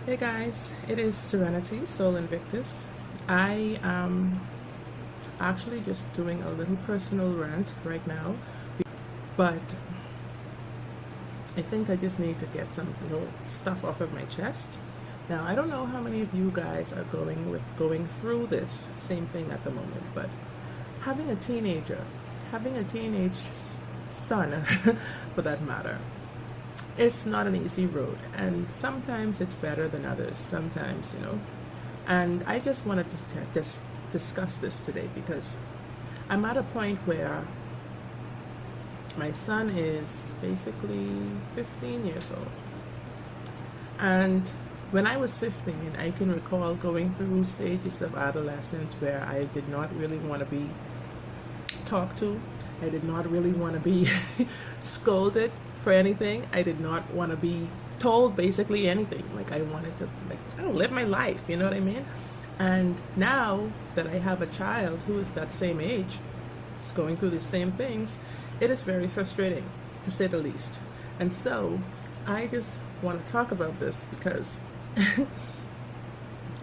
Hey guys, it is Serenity, Soul Invictus. I am actually just doing a little personal rant right now, but I think I just need to get some little stuff off of my chest. Now, I don't know how many of you guys are going through this same thing at the moment, but having a teenager, having a teenage son, for that matter, it's not an easy road, and sometimes it's better than others, sometimes. And I just wanted to just discuss this today because I'm at a point where my son is basically 15 years old, and when I was 15, I can recall going through stages of adolescence where I did not really want to be talked to. I did not really want to be scolded for anything. I did not want to be told basically anything. Like, I wanted to, live my life, you know what I mean? And now that I have a child who is that same age, is going through the same things, it is very frustrating, to say the least. And so I just want to talk about this because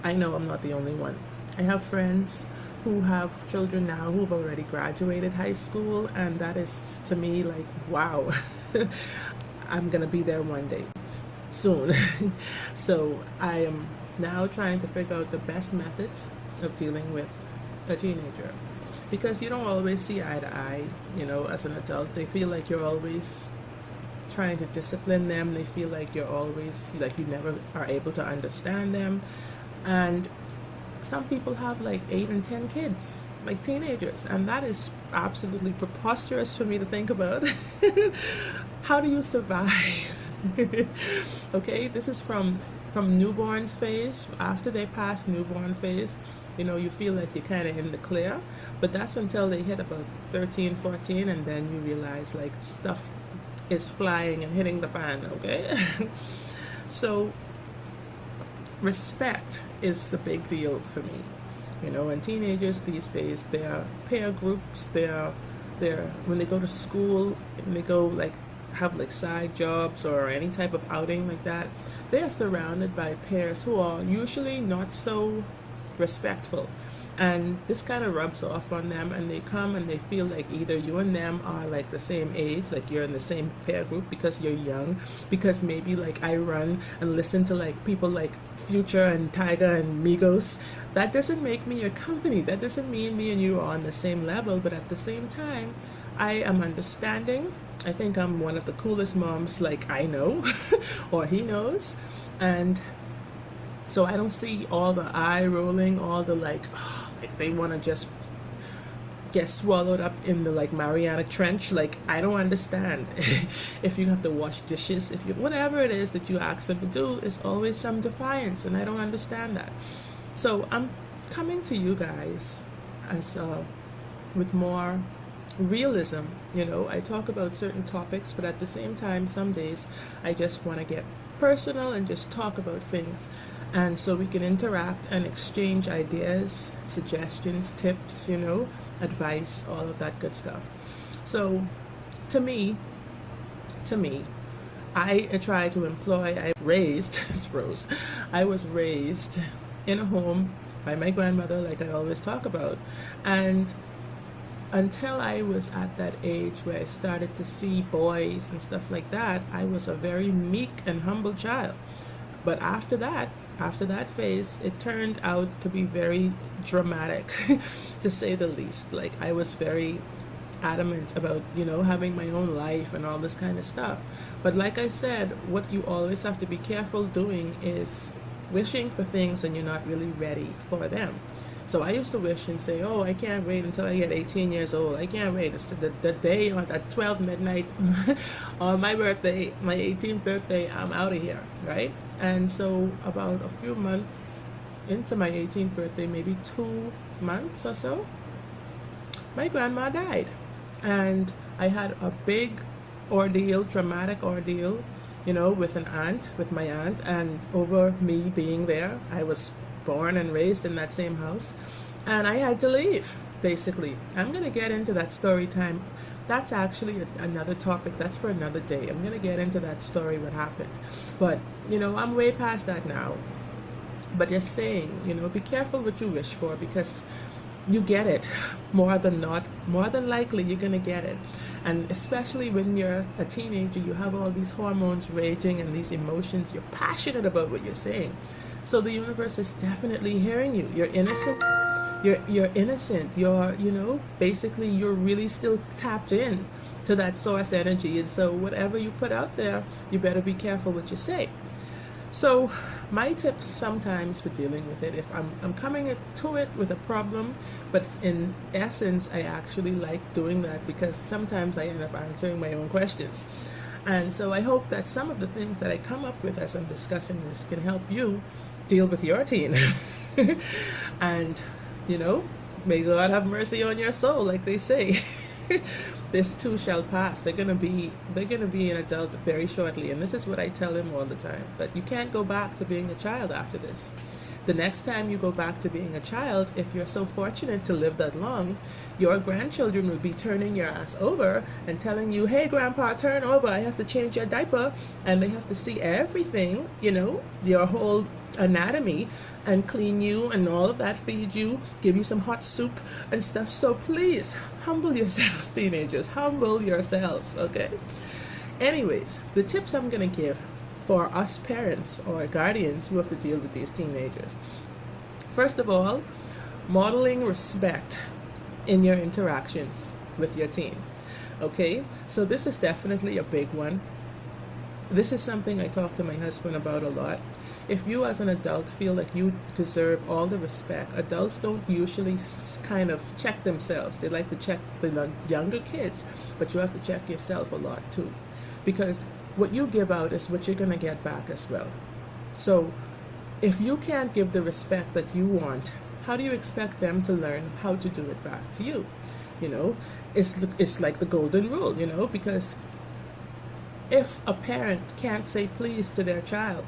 I know I'm not the only one. I have friends who have children now who've already graduated high school, and that is, to me, like, wow. I'm gonna be there one day soon. So I am now trying to figure out the best methods of dealing with a teenager, because you don't always see eye to eye. As an adult, they feel like you're always trying to discipline them. They feel like you're always, like, you never are able to understand them. And some people have like 8 and 10 kids, like teenagers, and that is absolutely preposterous for me to think about. How do you survive? Okay, this is from newborn phase. After they pass newborn phase, you feel like you're kind of in the clear, but that's until they hit about 13, 14, and then you realize, like, stuff is flying and hitting the fan. Okay. So respect is the big deal for me. And teenagers these days, they're peer groups, they're when they go to school and they go, like, have like side jobs or any type of outing like that, they are surrounded by peers who are usually not so respectful, and this kind of rubs off on them, and they come and they feel like either you and them are like the same age, like you're in the same peer group because you're young, because maybe like I run and listen to like people like Future and Tiger and Migos. That doesn't make me your company. That doesn't mean me and you are on the same level, but at the same time, I am understanding. I think I'm one of the coolest moms, like, I know, or he knows. And so I don't see all the eye rolling, all the like they want to just get swallowed up in the like Mariana Trench. Like, I don't understand. If you have to wash dishes, if you, whatever it is that you ask them to do, is always some defiance, and I don't understand that. So I'm coming to you guys as with more realism. I talk about certain topics, but at the same time, some days I just want to get personal and just talk about things, and so we can interact and exchange ideas, suggestions, tips, advice, all of that good stuff. So to me, I try to employ, I was raised in a home by my grandmother, like I always talk about, and until I was at that age where I started to see boys and stuff like that, I was a very meek and humble child. But after that phase, it turned out to be very dramatic, to say the least. Like, I was very adamant about, having my own life and all this kind of stuff. But like I said, what you always have to be careful doing is wishing for things and you're not really ready for them. So I used to wish and say, oh, I can't wait until I get 18 years old. I can't wait. It's the day at 12 midnight on my birthday, my 18th birthday, I'm out of here, right? And so about a few months into my 18th birthday, maybe 2 months or so, my grandma died. And I had a big ordeal, dramatic ordeal, with my aunt, and over me being there. I was born and raised in that same house, and I had to leave. basically. I'm going to get into that story time. That's actually another topic. That's for another day. I'm going to get into that story, what happened. But, I'm way past that now. But just saying, be careful what you wish for, because you get it more than not. More than likely, you're going to get it. And especially when you're a teenager, you have all these hormones raging and these emotions. You're passionate about what you're saying. So the universe is definitely hearing you. You're innocent. You're innocent. Basically you're really still tapped in to that source energy. And so whatever you put out there, you better be careful what you say. So my tips sometimes for dealing with it, if I'm coming to it with a problem, but in essence, I actually like doing that because sometimes I end up answering my own questions. And so I hope that some of the things that I come up with as I'm discussing this can help you deal with your teen. And, may God have mercy on your soul, like they say. This too shall pass. They're gonna be an adult very shortly, and this is what I tell them all the time, that you can't go back to being a child after this. The next time you go back to being a child, if you're so fortunate to live that long, your grandchildren will be turning your ass over and telling you, hey grandpa, turn over, I have to change your diaper, and they have to see everything, your whole anatomy, and clean you and all of that, feed you, give you some hot soup and stuff. So please humble yourselves, teenagers, humble yourselves. Okay, anyways, the tips I'm gonna give for us parents or guardians who have to deal with these teenagers: first of all, modeling respect in your interactions with your teen. Okay, so this is definitely a big one. This is something I talk to my husband about a lot. If you as an adult feel like you deserve all the respect, adults don't usually kind of check themselves. They like to check the younger kids, but you have to check yourself a lot too, because what you give out is what you're going to get back as well. So if you can't give the respect that you want, how do you expect them to learn how to do it back to you? It's like the golden rule, because if a parent can't say please to their child,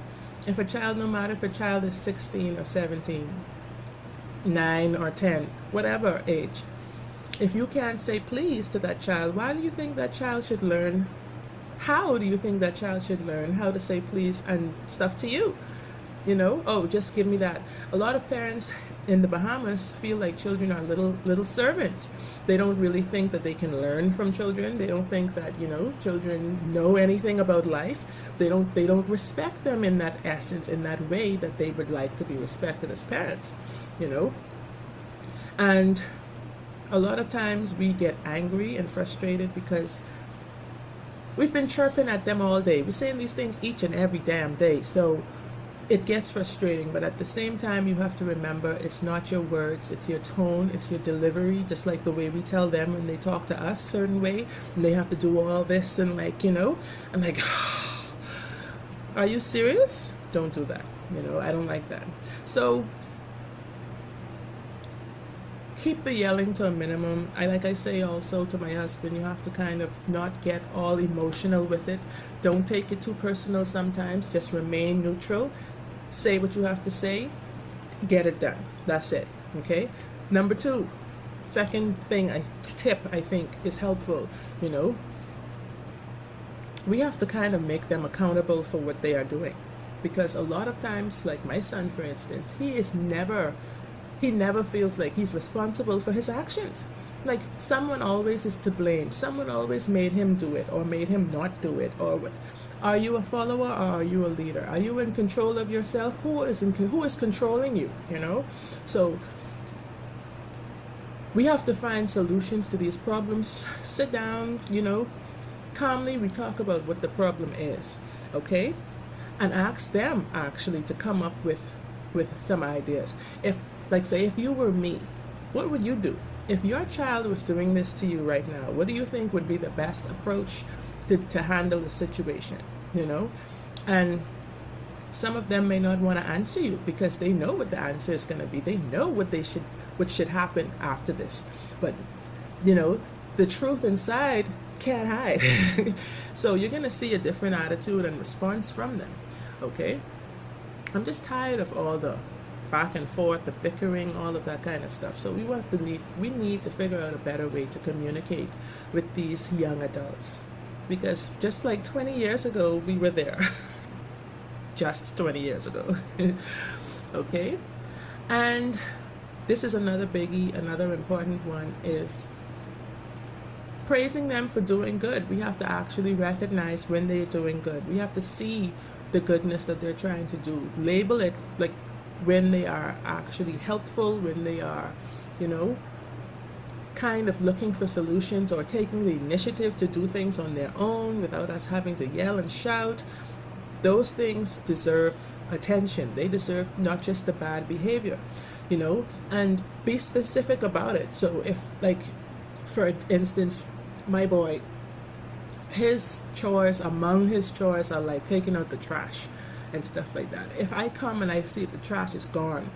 if a child, no matter if a child is 16 or 17, 9 or 10, whatever age, if you can't say please to that child, why do you think that child should learn? How do you think that child should learn how to say please and stuff to you? Oh, just give me that. A lot of parents in the Bahamas feel like children are little servants. They don't really think that they can learn from children. They don't think that, children know anything about life. They don't respect them in that essence, in that way that they would like to be respected as parents, And a lot of times we get angry and frustrated because we've been chirping at them all day. We're saying these things each and every damn day. So it gets frustrating, but at the same time, you have to remember it's not your words, it's your tone, it's your delivery, just like the way we tell them when they talk to us certain way, and they have to do all this and I'm like, are you serious? Don't do that. I don't like that. So keep the yelling to a minimum. Like I say also to my husband, you have to kind of not get all emotional with it. Don't take it too personal sometimes. Just remain neutral. Say what you have to say. Get it done. That's it. Okay? Number 2, second tip I think is helpful. We have to kind of make them accountable for what they are doing. Because a lot of times, like my son for instance, he never feels like he's responsible for his actions. Like someone always is to blame. Someone always made him do it or made him not do it. Or are you a follower or are you a leader? Are you in control of yourself? Who is controlling you? So we have to find solutions to these problems. Sit down, calmly. We talk about what the problem is, okay, and ask them actually to come up with some ideas. Say if you were me, what would you do? If your child was doing this to you right now, what do you think would be the best approach to handle the situation? And some of them may not want to answer you because they know what the answer is going to be. They know what should happen after this. But the truth inside can't hide. So you're going to see a different attitude and response from them. Okay? I'm just tired of all the back and forth, the bickering, all of that kind of stuff. So we need to figure out a better way to communicate with these young adults, because just like 20 years ago, we were there. Just 20 years ago. Okay? And this is another biggie, another important one, is praising them for doing good. We have to actually recognize when they're doing good. We have to see the goodness that they're trying to do. Label it, like when they are actually helpful, when they are, you know, kind of looking for solutions or taking the initiative to do things on their own without us having to yell and shout. Those things deserve attention. They deserve not just the bad behavior, you know, and be specific about it. So if, like, for instance, my boy, his chores, among his chores, are like taking out the trash and stuff like that. If I come and I see the trash is gone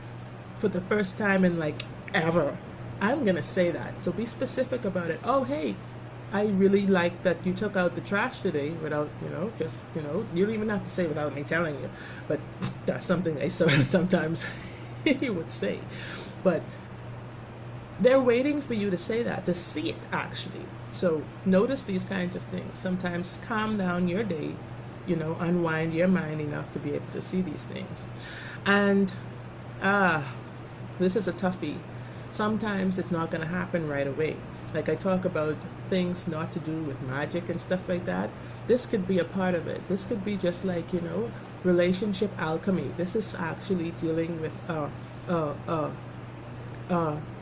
for the first time in like ever, I'm gonna say that. So be specific about it. Oh, hey, I really like that you took out the trash today, without, you know, just, you know, you don't even have to say without me telling you, but that's something I sometimes he would say. But they're waiting for you to say that, to see it actually. So notice these kinds of things. Sometimes calm down your day, you know, unwind your mind enough to be able to see these things. And this is a toughie. Sometimes it's not going to happen right away. Like I talk about things not to do with magic and stuff like that. This could be a part of it. This could be just like, you know, relationship alchemy. This is actually dealing with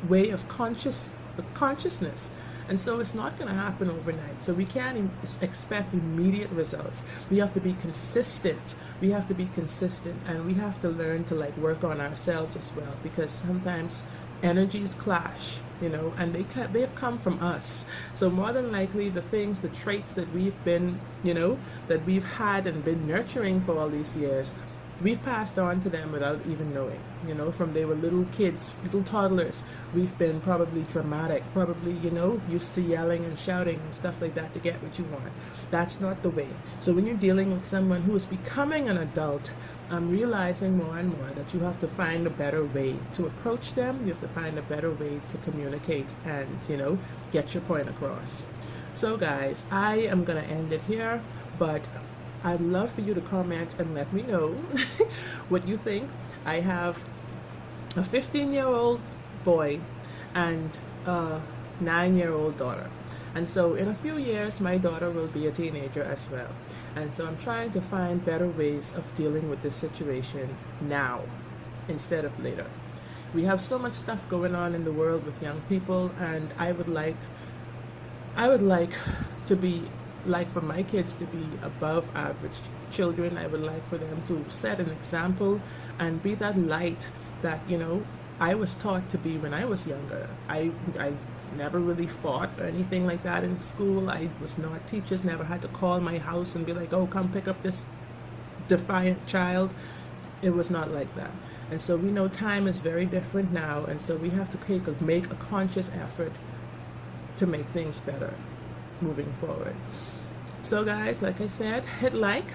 way of consciousness. And so it's not going to happen overnight. So we can't expect immediate results. We have to be consistent. We have to be consistent, and we have to learn to like work on ourselves as well, because sometimes energies clash, you know, and they've come from us. So more than likely the things, the traits that we've been, you know, that we've had and been nurturing for all these years, we've passed on to them without even knowing, you know, from they were little kids, little toddlers. We've been probably dramatic, probably, you know, used to yelling and shouting and stuff like that to get what you want. That's not the way. So when you're dealing with someone who is becoming an adult, I'm realizing more and more that you have to find a better way to approach them. You have to find a better way to communicate and, you know, get your point across. So guys, I am going to end it here, but I'd love for you to comment and let me know what you think. I have a 15-year-old boy and a 9-year-old daughter. And so in a few years, my daughter will be a teenager as well. And so I'm trying to find better ways of dealing with this situation now instead of later. We have so much stuff going on in the world with young people, and I would like to be, like, for my kids to be above average children. I would like for them to set an example and be that light that, you know, I was taught to be when I was younger. I never really fought or anything like that in school. I was not, teachers never had to call my house and be like, oh, come pick up this defiant child. It was not like that. And so we know time is very different now, and so we have to make a conscious effort to make things better moving forward. So guys, like I said, hit like.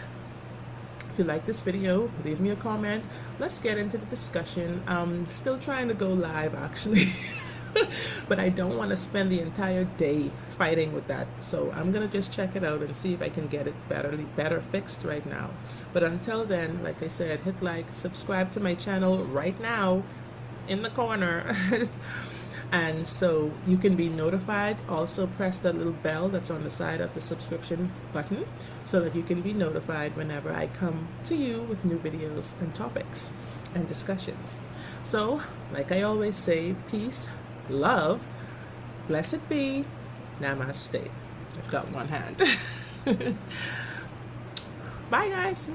If you like this video, leave me a comment. Let's get into the discussion. I'm still trying to go live actually. But I don't want to spend the entire day fighting with that. So I'm gonna just check it out and see if I can get it better fixed right now. But until then, like I said, hit like, subscribe to my channel right now in the corner. And so you can be notified. Also press that little bell that's on the side of the subscription button so that you can be notified whenever I come to you with new videos and topics and discussions. So, like I always say, peace, love, blessed be, namaste. I've got one hand. Bye guys.